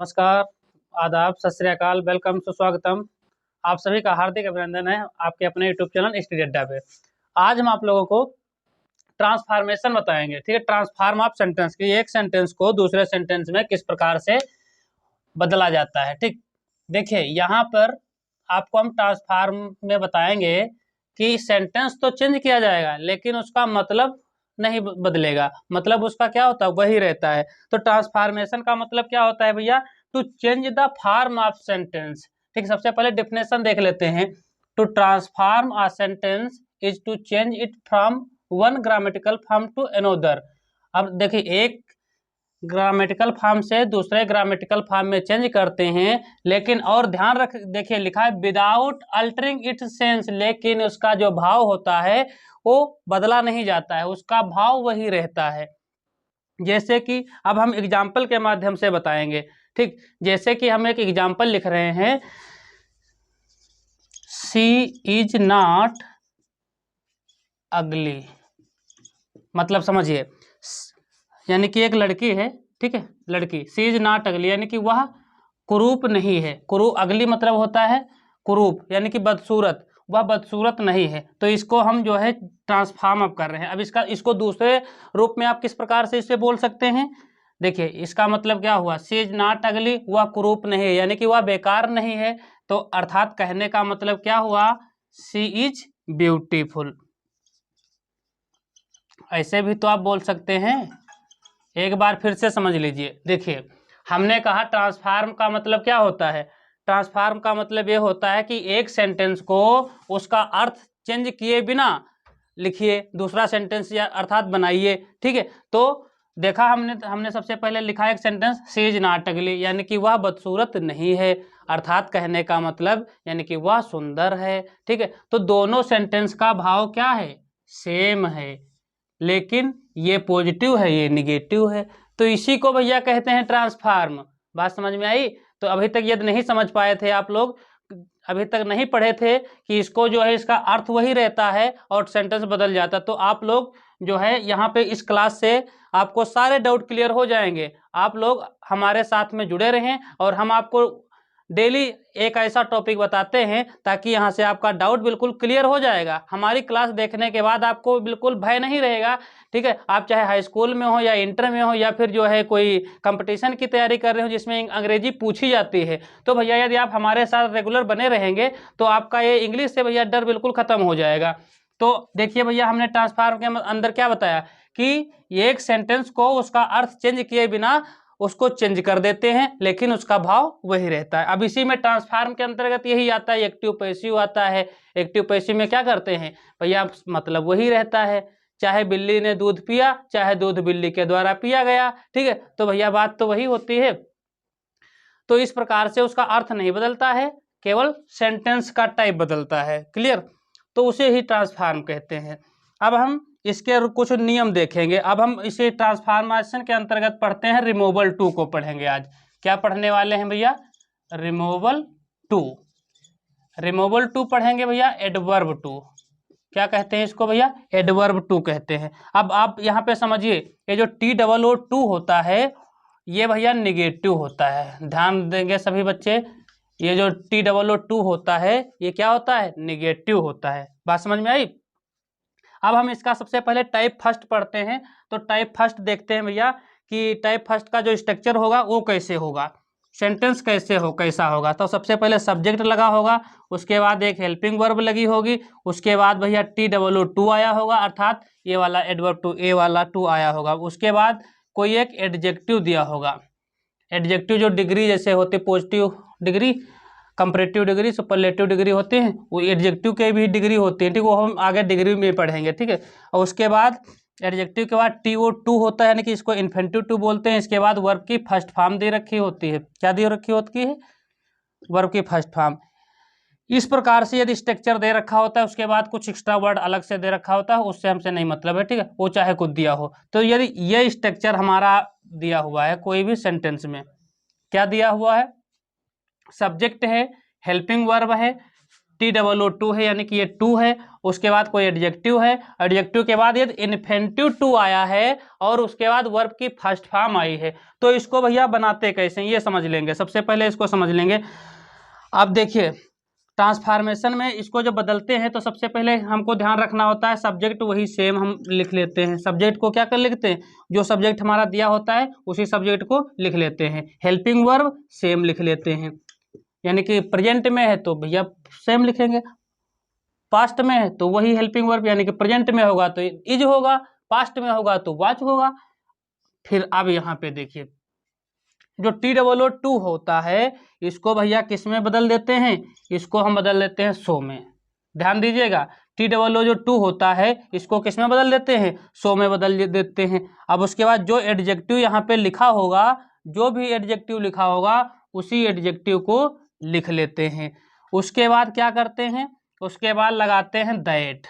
नमस्कार, आदाब, सत श्री अकाल, वेलकम, सुस्वागतम। आप सभी का हार्दिक अभिनंदन है आपके अपने यूट्यूब चैनल स्टडी अड्डा पे। आज हम आप लोगों को ट्रांसफॉर्मेशन बताएंगे, ठीक है। ट्रांसफॉर्म ऑफ सेंटेंस की एक सेंटेंस को दूसरे सेंटेंस में किस प्रकार से बदला जाता है, ठीक। देखिए यहाँ पर आपको हम ट्रांसफॉर्म में बताएंगे कि सेंटेंस तो चेंज किया जाएगा लेकिन उसका मतलब नहीं बदलेगा। मतलब उसका क्या होता है, वही रहता है। तो ट्रांसफॉर्मेशन का मतलब क्या होता है भैया? To change the form of sentence, ठीक। सबसे पहले डिफिनेशन देख लेते हैं। To transform a sentence is to change it from one grammatical form to another. अब देखिए एक ग्रामेटिकल फॉर्म से दूसरे ग्रामेटिकल फॉर्म में चेंज करते हैं, लेकिन और ध्यान रख, देखिए लिखा है विदाउट अल्टरिंग इट्स सेंस, लेकिन उसका जो भाव होता है वो बदला नहीं जाता है, उसका भाव वही रहता है। जैसे कि अब हम एग्जाम्पल के माध्यम से बताएंगे, ठीक। जैसे कि हम एक एग्जाम्पल लिख रहे हैं, सी इज नॉट अगली। मतलब समझिए, यानी कि एक लड़की है, ठीक है, लड़की, सी इज नॉट अगली यानी कि वह कुरूप नहीं है। अगली मतलब होता है कुरूप, यानी कि बदसूरत, वह बदसूरत नहीं है। तो इसको हम जो है ट्रांसफॉर्म अप कर रहे हैं। अब इसको दूसरे रूप में आप किस प्रकार से इसे बोल सकते हैं? देखिए इसका मतलब क्या हुआ, सी इज नॉट अगली, वह कुरूप नहीं है यानी कि वह बेकार नहीं है। तो अर्थात कहने का मतलब क्या हुआ, सी इज ब्यूटीफुल। ऐसे भी तो आप बोल सकते हैं। एक बार फिर से समझ लीजिए। देखिए हमने कहा ट्रांसफॉर्म का मतलब क्या होता है। ट्रांसफॉर्म का मतलब ये होता है कि एक सेंटेंस को उसका अर्थ चेंज किए बिना लिखिए, दूसरा सेंटेंस या अर्थात बनाइए, ठीक है। तो देखा हमने सबसे पहले लिखा एक सेंटेंस, सी इज नॉट अगली, यानी कि वह बदसूरत नहीं है। अर्थात कहने का मतलब यानी कि वह सुंदर है, ठीक है। तो दोनों सेंटेंस का भाव क्या है, सेम है, लेकिन ये पॉजिटिव है ये निगेटिव है। तो इसी को भैया कहते हैं ट्रांसफॉर्म। बात समझ में आई? तो अभी तक यदि नहीं समझ पाए थे आप लोग, अभी तक नहीं पढ़े थे कि इसको जो है इसका अर्थ वही रहता है और सेंटेंस बदल जाता, तो आप लोग जो है यहाँ पे इस क्लास से आपको सारे डाउट क्लियर हो जाएंगे। आप लोग हमारे साथ में जुड़े रहें और हम आपको डेली एक ऐसा टॉपिक बताते हैं ताकि यहाँ से आपका डाउट बिल्कुल क्लियर हो जाएगा। हमारी क्लास देखने के बाद आपको बिल्कुल भय नहीं रहेगा, ठीक है। आप चाहे हाई स्कूल में हो या इंटर में हो या फिर जो है कोई कंपटीशन की तैयारी कर रहे हो जिसमें अंग्रेजी पूछी जाती है, तो भैया यदि आप हमारे साथ रेगुलर बने रहेंगे तो आपका ये इंग्लिश से भैया डर बिल्कुल खत्म हो जाएगा। तो देखिए भैया हमने ट्रांसफॉर्म के अंदर क्या बताया कि एक सेंटेंस को उसका अर्थ चेंज किए बिना उसको चेंज कर देते हैं, लेकिन उसका भाव वही रहता है। अब इसी में ट्रांसफॉर्म के अंतर्गत यही आता है, एक्टिव पैसिव आता है। एक्टिव पैसिव में क्या करते हैं भैया, मतलब वही रहता है, चाहे बिल्ली ने दूध पिया चाहे दूध बिल्ली के द्वारा पिया गया, ठीक है। तो भैया बात तो वही होती है। तो इस प्रकार से उसका अर्थ नहीं बदलता है, केवल सेंटेंस का टाइप बदलता है। क्लियर? तो उसे ही ट्रांसफॉर्म कहते हैं। अब हम इसके कुछ नियम देखेंगे। अब हम इसे ट्रांसफॉर्मेशन के अंतर्गत पढ़ते हैं, रिमूवल टू को पढ़ेंगे आज। क्या पढ़ने वाले हैं भैया? Removal to. रिमूवल टू पढ़ेंगे भैया, एडवर्ब टू। क्या कहते हैं इसको भैया? एडवर्ब टू कहते हैं। अब आप यहाँ पे समझिए, ये जो TOO2 होता है ये भैया निगेटिव होता है। ध्यान देंगे सभी बच्चे, ये जो TOO2 होता है ये क्या होता है, निगेटिव होता है। बात समझ में आई? अब हम इसका सबसे पहले टाइप फर्स्ट पढ़ते हैं। तो टाइप फर्स्ट देखते हैं भैया कि टाइप फर्स्ट का जो स्ट्रक्चर होगा वो कैसे होगा, सेंटेंस कैसा होगा। तो सबसे पहले सब्जेक्ट लगा होगा, उसके बाद एक हेल्पिंग वर्ब लगी होगी, उसके बाद भैया TOO2 आया होगा, अर्थात ये वाला एडवर्ब टू, ए वाला टू आया होगा। उसके बाद कोई एक एडजेक्टिव दिया होगा। एडजेक्टिव जो डिग्री जैसे होते, positive degree, comparative degree, superlative degree होते हैं, वो एडजेक्टिव के भी डिग्री होती है, ठीक। वो हम आगे डिग्री में पढ़ेंगे, ठीक है। और उसके बाद एडजेक्टिव के बाद TO2 होता है, यानी कि इसको इन्फिनिटिव टू बोलते हैं। इसके बाद वर्ब की फर्स्ट फॉर्म दे रखी होती है। क्या दे रखी होती है? वर्ब की फर्स्ट फॉर्म। इस प्रकार से यदि स्ट्रक्चर दे रखा होता है, उसके बाद कुछ एक्स्ट्रा वर्ड अलग से दे रखा होता है, उससे हमसे नहीं मतलब है, ठीक है, वो चाहे खुद दिया हो। तो यदि ये स्ट्रक्चर हमारा दिया हुआ है कोई भी सेंटेंस में, क्या दिया हुआ है, सब्जेक्ट है, हेल्पिंग वर्ब है, TOO है यानी कि ये टू है, उसके बाद कोई एडजेक्टिव है, एडजेक्टिव के बाद यदि इन्फिनेटिव टू आया है और उसके बाद वर्ब की फर्स्ट फॉर्म आई है, तो इसको भैया बनाते कैसे ये समझ लेंगे। सबसे पहले इसको समझ लेंगे। अब देखिए ट्रांसफॉर्मेशन में इसको जब बदलते हैं तो सबसे पहले हमको ध्यान रखना होता है सब्जेक्ट वही सेम हम लिख लेते हैं। सब्जेक्ट को क्या कर लिखते हैं, जो सब्जेक्ट हमारा दिया होता है उसी सब्जेक्ट को लिख लेते हैं। हेल्पिंग वर्ब सेम लिख लेते हैं, यानी कि प्रेजेंट में है तो भैया सेम लिखेंगे, पास्ट में है तो वही हेल्पिंग वर्ब, यानी कि प्रेजेंट में होगा तो इज होगा, पास्ट में होगा तो वाच होगा। फिर अब यहाँ पे देखिए जो TOO होता है इसको भैया किस में बदल देते हैं, इसको हम बदल देते हैं सो में। ध्यान दीजिएगा TOO जो टू होता है इसको किस में बदल देते हैं, सो में बदल देते हैं। अब उसके बाद जो एडजेक्टिव यहाँ पे लिखा होगा, जो भी एडजेक्टिव लिखा होगा उसी एडजेक्टिव को लिख लेते हैं। उसके बाद क्या करते हैं, उसके बाद लगाते हैं दैट।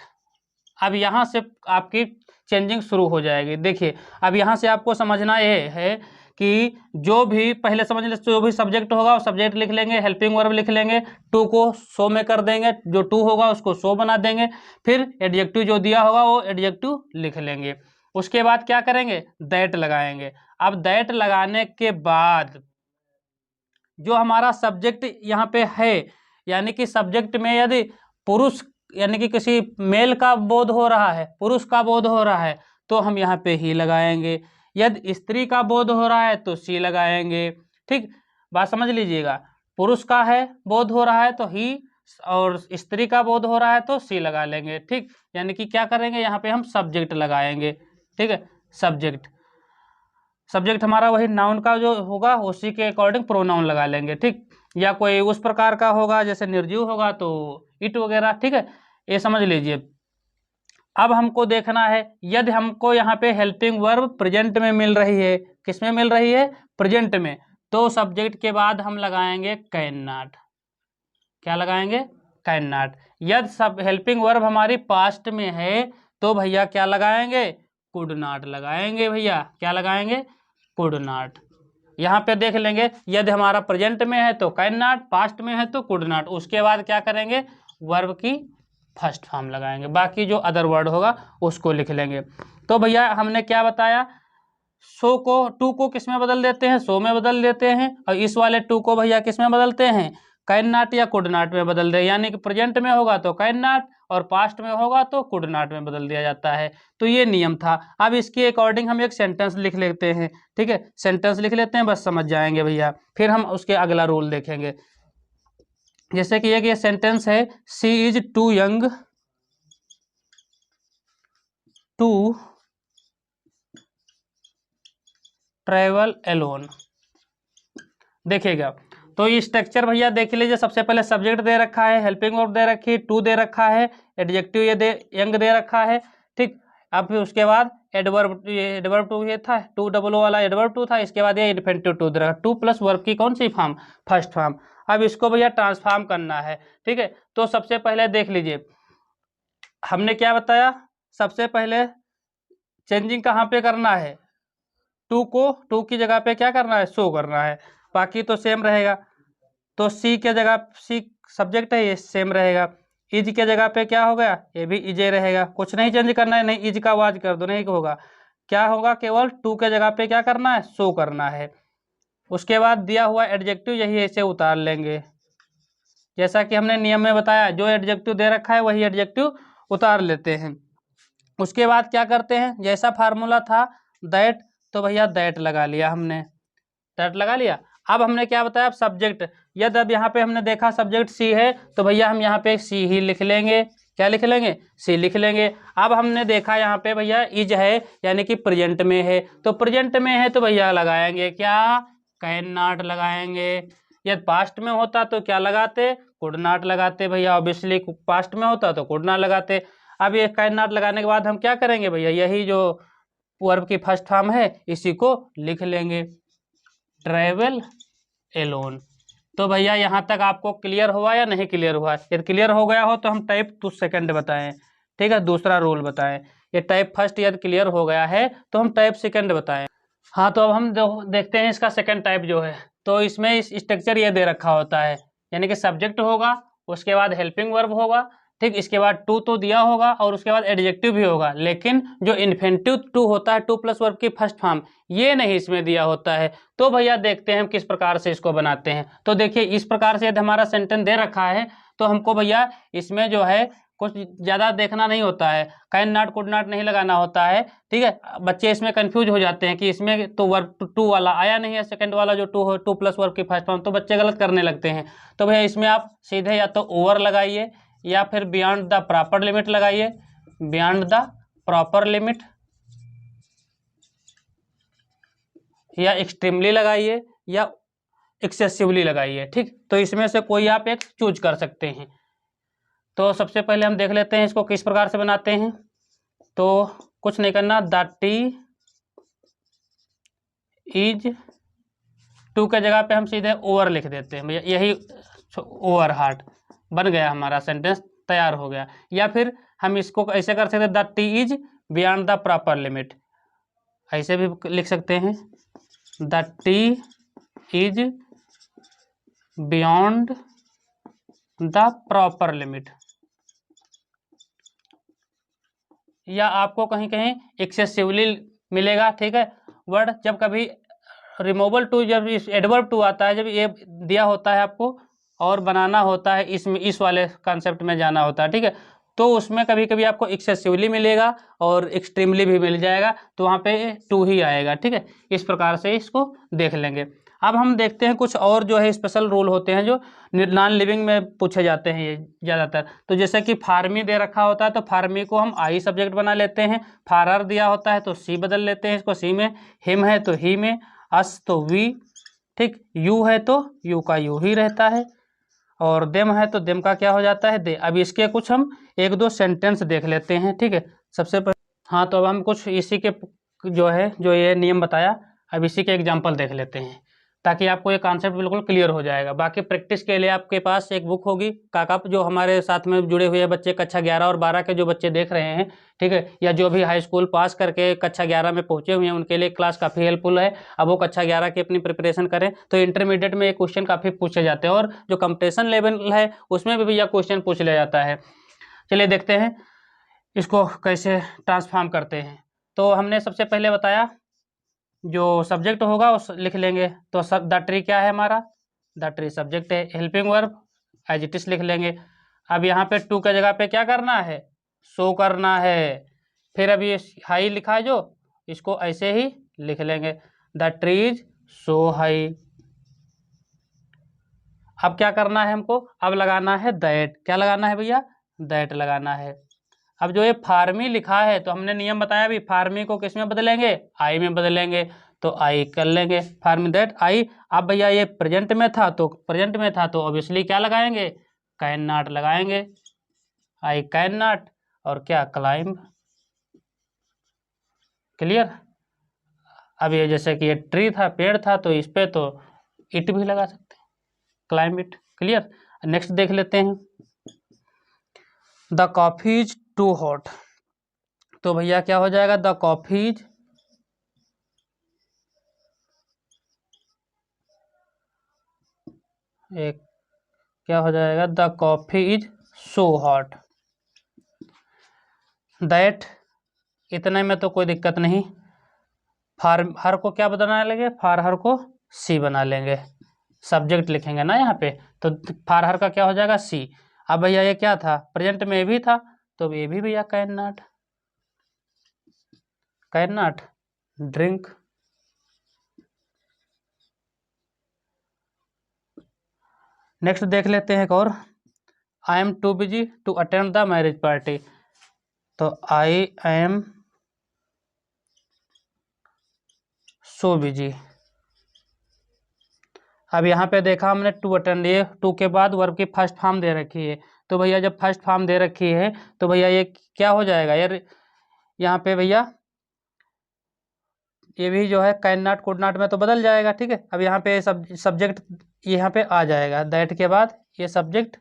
अब यहाँ से आपकी चेंजिंग शुरू हो जाएगी। देखिए अब यहाँ से आपको समझना ये है कि जो भी पहले समझ ले, जो भी सब्जेक्ट होगा वो सब्जेक्ट लिख लेंगे, हेल्पिंग वर्ब लिख लेंगे, टू को सो में कर देंगे, जो टू होगा उसको सो बना देंगे, फिर एडजेक्टिव जो दिया होगा वो एडजेक्टिव लिख लेंगे। उसके बाद क्या करेंगे, दैट लगाएंगे। अब दैट लगाने के बाद जो हमारा सब्जेक्ट यहाँ पे है, यानी कि सब्जेक्ट में यदि पुरुष यानी कि किसी मेल का बोध हो रहा है, पुरुष का बोध हो रहा है तो हम यहाँ पे ही लगाएंगे, यदि स्त्री का बोध हो रहा है तो सी लगाएंगे। ठीक, बात समझ लीजिएगा। पुरुष का है बोध हो रहा है तो ही, और स्त्री का बोध हो रहा है तो सी लगा लेंगे। ठीक, यानी कि क्या करेंगे यहाँ पे हम सब्जेक्ट लगाएंगे। ठीक है, सब्जेक्ट हमारा वही नाउन का जो होगा उसी के अकॉर्डिंग प्रोनाउन लगा लेंगे। ठीक, या कोई उस प्रकार का होगा जैसे निर्जीव होगा तो इट वगैरह। ठीक है, ये समझ लीजिए। अब हमको देखना है यदि हमको यहाँ पे हेल्पिंग वर्ब प्रेजेंट में मिल रही है, किस में मिल रही है, प्रेजेंट में, तो सब्जेक्ट के बाद हम लगाएंगे कैन नॉट। क्या लगाएंगे, कैन नॉट। यदि सब हेल्पिंग वर्ब हमारी पास्ट में है तो भैया क्या लगाएंगे, कुड नॉट लगाएंगे। भैया क्या लगाएंगे, कुड नॉट। यहाँ पे देख लेंगे यदि हमारा प्रेजेंट में है तो कैन नॉट, पास्ट में है तो कुड नॉट। उसके बाद क्या करेंगे, वर्ब की फर्स्ट फॉर्म लगाएंगे, बाकी जो अदर वर्ड होगा उसको लिख लेंगे। तो भैया हमने क्या बताया, सो को टू को किस में बदल देते हैं, सो में बदल देते हैं, और इस वाले टू को भैया किस में बदलते हैं, कैन नॉट या कुड नॉट में बदल दे। यानी कि प्रेजेंट में होगा तो कैन नॉट और पास्ट में होगा तो कुड नॉट में बदल दिया जाता है। तो ये नियम था। अब इसके अकॉर्डिंग हम एक सेंटेंस लिख लेते हैं। ठीक है, सेंटेंस लिख लेते हैं, बस समझ जाएंगे भैया, फिर हम उसके अगला रूल देखेंगे। जैसे कि ये सेंटेंस है, she is too young to travel alone. देखिएगा तो ये स्ट्रक्चर भैया देख लीजिए। सबसे पहले सब्जेक्ट दे रखा है, हेल्पिंग वर्ब दे रखी है, टू दे रखा है, एडजेक्टिव ये यंग दे रखा है। ठीक, अब फिर उसके बाद एडवर्ब टू ये था, टू डबल ओ वाला एडवर्ब टू था, इसके बाद ये इन्फिनेटिव टू दे रखा, टू प्लस वर्ब की कौन सी फॉर्म, फर्स्ट फॉर्म। अब इसको भैया ट्रांसफॉर्म करना है। ठीक है, तो सबसे पहले देख लीजिए हमने क्या बताया, सबसे पहले चेंजिंग कहाँ पे करना है, टू को टू की जगह पे क्या करना है, सो करना है, बाकी तो सेम रहेगा। तो सी के जगह, सी सब्जेक्ट है ये सेम रहेगा। इज के जगह पे क्या हो गया, ये भी इजे रहेगा, कुछ नहीं चेंज करना है, नहीं इज का वाज कर दो, नहीं होगा, क्या होगा, केवल टू के जगह पे क्या करना है, सो करना है। उसके बाद दिया हुआ एडजेक्टिव यही ऐसे उतार लेंगे, जैसा कि हमने नियम में बताया, जो एडजेक्टिव दे रखा है वही एडजेक्टिव उतार लेते हैं। उसके बाद क्या करते हैं, जैसा फार्मूला था दैट, तो भैया दैट लगा लिया हमने, दैट लगा लिया। अब हमने क्या बताया, सब्जेक्ट, यदि अब यहाँ पे हमने देखा सब्जेक्ट सी है तो भैया हम यहाँ पे सी ही लिख लेंगे। क्या लिख लेंगे, सी लिख लेंगे। अब हमने देखा यहाँ पे भैया इज है, यानी कि प्रेजेंट में है, तो प्रेजेंट में है तो भैया लगाएंगे क्या, कैन नॉट लगाएंगे। यदि पास्ट में होता तो क्या लगाते, कुड नॉट लगाते भैया, ऑब्वियसली पास्ट में होता तो कुड नॉट लगाते। अब ये कैन नॉट लगाने के बाद हम क्या करेंगे भैया, यही जो वर्ब की फर्स्ट फॉर्म है इसी को लिख लेंगे, ट्रैवल एलोन। तो भैया यहाँ तक आपको क्लियर हुआ या नहीं क्लियर हुआ, यदि क्लियर हो गया हो तो हम टाइप टू सेकंड बताएं। ठीक है, दूसरा रूल बताएं। ये टाइप फर्स्ट यदि क्लियर हो गया है तो हम टाइप सेकंड बताएं। हाँ, तो अब हम देखते हैं इसका सेकंड टाइप जो है। तो इसमें इस स्ट्रक्चर ये दे रखा होता है, यानी कि सब्जेक्ट होगा, उसके बाद हेल्पिंग वर्ब होगा, ठीक, इसके बाद टू तो दिया होगा और उसके बाद एडजेक्टिव भी होगा, लेकिन जो इन्फिनिटिव टू होता है, टू प्लस वर्ब की फर्स्ट फॉर्म, ये नहीं इसमें दिया होता है। तो भैया देखते हैं हम किस प्रकार से इसको बनाते हैं। तो देखिए इस प्रकार से यदि हमारा सेंटेंस दे रखा है तो हमको भैया इसमें जो है कुछ ज़्यादा देखना नहीं होता है, कैन नॉट कुड नॉट नहीं लगाना होता है, ठीक है। बच्चे इसमें कंफ्यूज हो जाते हैं कि इसमें तो वर्ब टू वाला आया नहीं है, सेकंड वाला जो टू हो, टू प्लस वर्ब की फर्स्ट फॉर्म, तो बच्चे गलत करने लगते हैं। तो भैया इसमें आप सीधे या तो ओवर लगाइए या फिर बियॉन्ड द प्रॉपर लिमिट लगाइए, बियॉन्ड द प्रॉपर लिमिट, या एक्सट्रीमली लगाइए या एक्सेसिवली लगाइए, ठीक। तो इसमें से कोई आप एक चूज कर सकते हैं। तो सबसे पहले हम देख लेते हैं इसको किस प्रकार से बनाते हैं। तो कुछ नहीं करना, द टी इज, टू के जगह पे हम सीधे ओवर लिख देते हैं भैया, यही ओवर हार्ट बन गया, हमारा सेंटेंस तैयार हो गया। या फिर हम इसको ऐसे कर सकते हैं, the T is beyond the proper limit, ऐसे भी लिख सकते हैं, the T is beyond the proper limit. या आपको कहीं कहीं एक्सेसिवली मिलेगा, ठीक है वर्ड। जब कभी रिमूवल टू, जब इस एडवर्ब टू आता है, जब ये दिया होता है आपको और बनाना होता है, इसमें इस वाले कॉन्सेप्ट में जाना होता है, ठीक है, तो उसमें कभी कभी आपको एक्सेसिवली मिलेगा और एक्सट्रीमली भी मिल जाएगा, तो वहाँ पे टू ही आएगा, ठीक है। इस प्रकार से इसको देख लेंगे। अब हम देखते हैं कुछ और जो है स्पेशल रूल होते हैं जो नॉन लिविंग में पूछे जाते हैं ये ज़्यादातर। तो जैसे कि फार्मी दे रखा होता है तो फार्मी को हम आई सब्जेक्ट बना लेते हैं, फारर दिया होता है तो सी बदल लेते हैं इसको सी में, हिम है तो ही में, अस तो वी, ठीक, यू है तो यू का यू ही रहता है, और देम है तो देम का क्या हो जाता है दे। अब इसके कुछ हम एक दो सेंटेंस देख लेते हैं, ठीक है। सबसे पहले हाँ, तो अब हम कुछ इसी के जो है जो ये नियम बताया, अब इसी के एग्जाम्पल देख लेते हैं ताकि आपको ये कॉन्सेप्ट बिल्कुल क्लियर हो जाएगा। बाकी प्रैक्टिस के लिए आपके पास एक बुक होगी, काका जो हमारे साथ में जुड़े हुए बच्चे कक्षा 11 और 12 के जो बच्चे देख रहे हैं, ठीक है, या जो भी हाई स्कूल पास करके कक्षा 11 में पहुंचे हुए हैं, उनके लिए क्लास काफ़ी हेल्पफुल है। अब वो कक्षा 11 की अपनी प्रिपरेशन करें तो इंटरमीडिएट में ये क्वेश्चन काफ़ी पूछे जाते हैं, और जो कंपटीशन लेवल है उसमें भी भैया क्वेश्चन पूछ लिया जाता है। चलिए देखते हैं इसको कैसे ट्रांसफॉर्म करते हैं। तो हमने सबसे पहले बताया जो सब्जेक्ट होगा उस लिख लेंगे। तो सब द ट्री क्या है हमारा, द ट्री सब्जेक्ट है, helping verb as it is लिख लेंगे। अब यहाँ पे टू के जगह पे क्या करना है, शो करना है। फिर अभी हाई लिखा है जो, इसको ऐसे ही लिख लेंगे, द ट्रीज सो हाई। अब क्या करना है हमको, अब लगाना है दैट, क्या लगाना है भैया, दैट लगाना है। अब जो ये फार्मी लिखा है तो हमने नियम बताया भी, फार्मी को किस में बदलेंगे, आई में बदलेंगे, तो आई कर लेंगे, फार्मी दैट आई। अब भैया ये प्रेजेंट में था तो ऑब्वियसली क्या लगाएंगे, कैन नॉट लगाएंगे, आई कैन नॉट, और क्या क्लाइंब। क्लियर। अब ये जैसे कि ये ट्री था, पेड़ था, तो इस पे तो इट भी लगा सकते हैं, क्लाइंब इट। क्लियर। नेक्स्ट देख लेते हैं, the coffee is too hot. तो भैया क्या हो जाएगा, द कॉफी इज एक क्या हो जाएगा, the coffee is so hot. That इतने में तो कोई दिक्कत नहीं, फार हर को क्या बना लेंगे, फार हर को सी बना लेंगे, सब्जेक्ट लिखेंगे ना यहाँ पे, तो फार हर का क्या हो जाएगा सी। अब भैया ये क्या था, प्रेजेंट में भी था, तो ये भी भैया कैन नॉट ड्रिंक। नेक्स्ट देख लेते हैं एक और, I am too busy to attend the marriage party. तो आई एम सो बिजी। अब यहाँ पे देखा हमने टू अटेंड, ये टू के बाद वर्ब की फर्स्ट फॉर्म दे रखी है, तो भैया जब फर्स्ट फॉर्म दे रखी है तो भैया ये क्या हो जाएगा यार, यहाँ पे भैया ये भी जो है कैन नॉट कुड नॉट में तो बदल जाएगा, ठीक है। अब यहाँ पे सब्जेक्ट यहाँ पे आ जाएगा, दैट के बाद ये सब्जेक्ट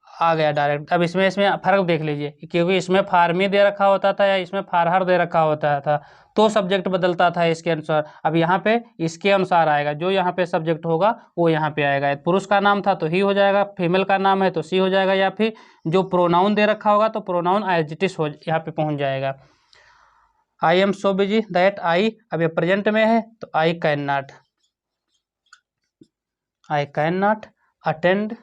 आ गया डायरेक्ट। अब इसमें फर्क देख लीजिए, क्योंकि इसमें फार्मी दे रखा होता था या इसमें फारहर दे रखा होता था, तो सब्जेक्ट बदलता था इसके अनुसार। अब यहाँ पे इसके अनुसार आएगा, जो यहाँ पे सब्जेक्ट होगा वो यहाँ पे आएगा। पुरुष का नाम था तो ही हो जाएगा, फीमेल का नाम है तो सी हो जाएगा, या फिर जो प्रोनाउन दे रखा होगा तो प्रोनाउन एडजेक्टिव हो यहाँ पे पहुँच जाएगा। I am so busy that I, अब ये प्रेजेंट में है तो आई कैन नॉट अटेंड,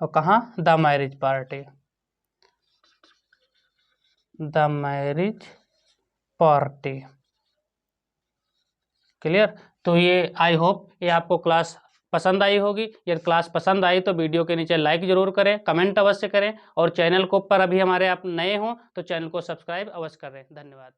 और कहाँ द मैरिज पार्टी। क्लियर। तो ये आई होप ये आपको क्लास पसंद आई होगी। यदि क्लास पसंद आई तो वीडियो के नीचे लाइक जरूर करें, कमेंट अवश्य करें, और चैनल को पर अभी हमारे आप नए हों तो चैनल को सब्सक्राइब अवश्य करें। धन्यवाद।